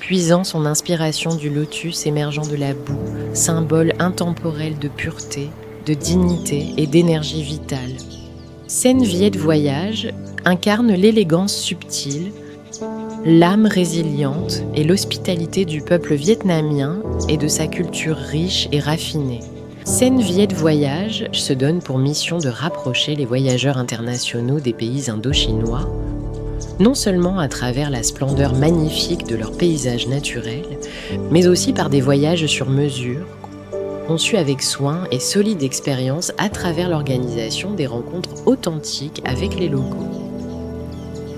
puisant son inspiration du lotus émergeant de la boue, symbole intemporel de pureté, de dignité et d'énergie vitale. Sen Viet Voyage incarne l'élégance subtile, l'âme résiliente et l'hospitalité du peuple vietnamien et de sa culture riche et raffinée. Sen Viet Voyage se donne pour mission de rapprocher les voyageurs internationaux des pays indo-chinois, non seulement à travers la splendeur magnifique de leurs paysages naturels, mais aussi par des voyages sur mesure, conçus avec soin et solide expérience à travers l'organisation des rencontres authentiques avec les locaux.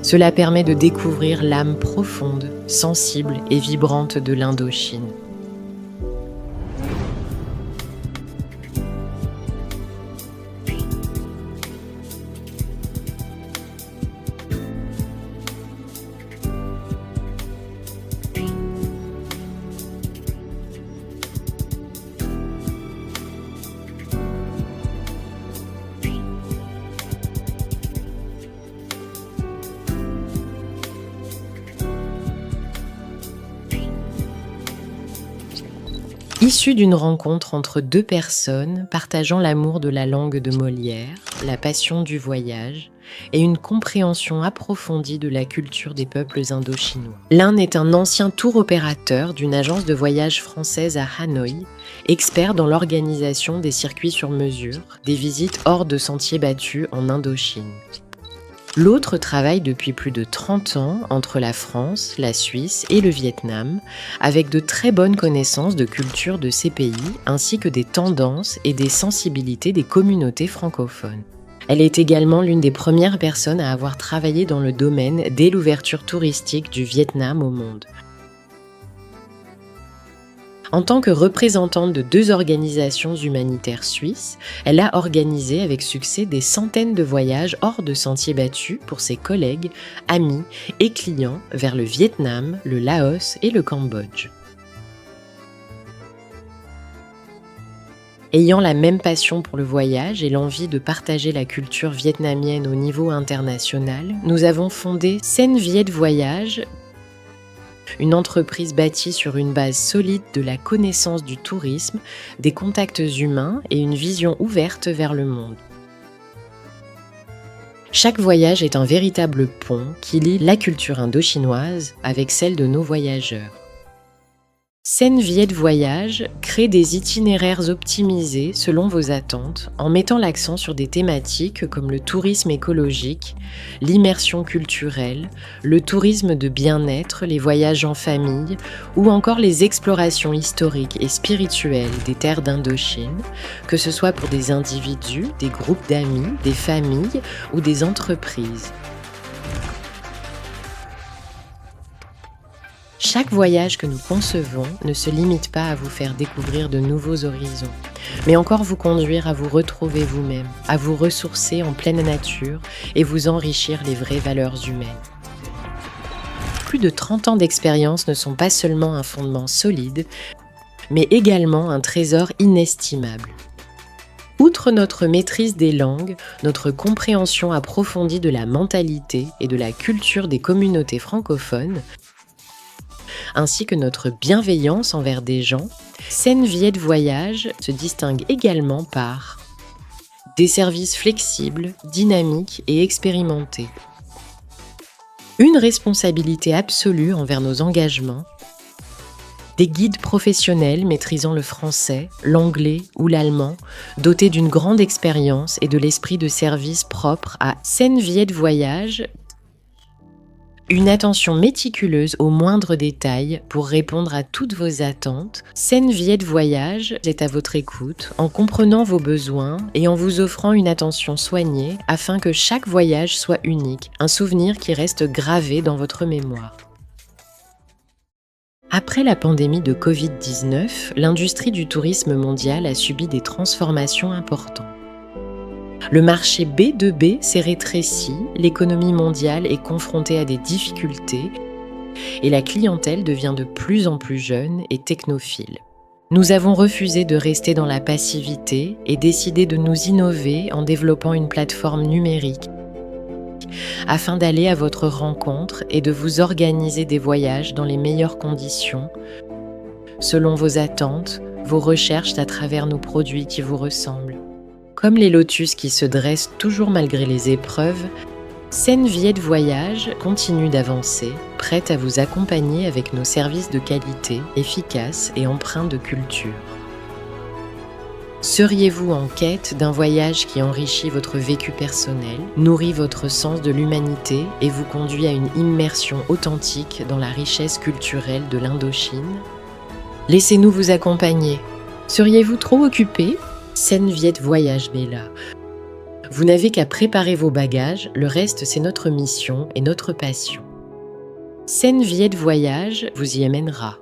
Cela permet de découvrir l'âme profonde, sensible et vibrante de l'Indochine. Issu d'une rencontre entre deux personnes partageant l'amour de la langue de Molière, la passion du voyage et une compréhension approfondie de la culture des peuples indo-chinois. L'un est un ancien tour opérateur d'une agence de voyage française à Hanoï, expert dans l'organisation des circuits sur mesure, des visites hors de sentiers battus en Indochine. L'autre travaille depuis plus de 30 ans entre la France, la Suisse et le Vietnam, avec de très bonnes connaissances de culture de ces pays, ainsi que des tendances et des sensibilités des communautés francophones. Elle est également l'une des premières personnes à avoir travaillé dans le domaine dès l'ouverture touristique du Vietnam au monde. En tant que représentante de deux organisations humanitaires suisses, elle a organisé avec succès des centaines de voyages hors de sentiers battus pour ses collègues, amis et clients vers le Vietnam, le Laos et le Cambodge. Ayant la même passion pour le voyage et l'envie de partager la culture vietnamienne au niveau international, nous avons fondé Sen Viet Voyage, une entreprise bâtie sur une base solide de la connaissance du tourisme, des contacts humains et une vision ouverte vers le monde. Chaque voyage est un véritable pont qui lie la culture indo-chinoise avec celle de nos voyageurs. Sen Viet Voyage crée des itinéraires optimisés selon vos attentes en mettant l'accent sur des thématiques comme le tourisme écologique, l'immersion culturelle, le tourisme de bien-être, les voyages en famille ou encore les explorations historiques et spirituelles des terres d'Indochine, que ce soit pour des individus, des groupes d'amis, des familles ou des entreprises. Chaque voyage que nous concevons ne se limite pas à vous faire découvrir de nouveaux horizons, mais encore vous conduire à vous retrouver vous-même, à vous ressourcer en pleine nature et vous enrichir les vraies valeurs humaines. Plus de 30 ans d'expérience ne sont pas seulement un fondement solide, mais également un trésor inestimable. Outre notre maîtrise des langues, notre compréhension approfondie de la mentalité et de la culture des communautés francophones, ainsi que notre bienveillance envers des gens, Sen Viet Voyage se distingue également par des services flexibles, dynamiques et expérimentés, une responsabilité absolue envers nos engagements, des guides professionnels maîtrisant le français, l'anglais ou l'allemand, dotés d'une grande expérience et de l'esprit de service propre à Sen Viet Voyage, une attention méticuleuse aux moindres détails pour répondre à toutes vos attentes. Sen Viet Voyage est à votre écoute en comprenant vos besoins et en vous offrant une attention soignée afin que chaque voyage soit unique, un souvenir qui reste gravé dans votre mémoire. Après la pandémie de Covid-19, l'industrie du tourisme mondial a subi des transformations importantes. Le marché B2B s'est rétréci, l'économie mondiale est confrontée à des difficultés et la clientèle devient de plus en plus jeune et technophile. Nous avons refusé de rester dans la passivité et décidé de nous innover en développant une plateforme numérique afin d'aller à votre rencontre et de vous organiser des voyages dans les meilleures conditions, selon vos attentes, vos recherches à travers nos produits qui vous ressemblent. Comme les lotus qui se dressent toujours malgré les épreuves, Sen Viet Voyage continue d'avancer, prête à vous accompagner avec nos services de qualité, efficaces et empreints de culture. Seriez-vous en quête d'un voyage qui enrichit votre vécu personnel, nourrit votre sens de l'humanité et vous conduit à une immersion authentique dans la richesse culturelle de l'Indochine? Laissez-nous vous accompagner. Seriez-vous trop occupé? Sen Viet Voyage est là. Vous n'avez qu'à préparer vos bagages, le reste c'est notre mission et notre passion. Sen Viet Voyage vous y amènera.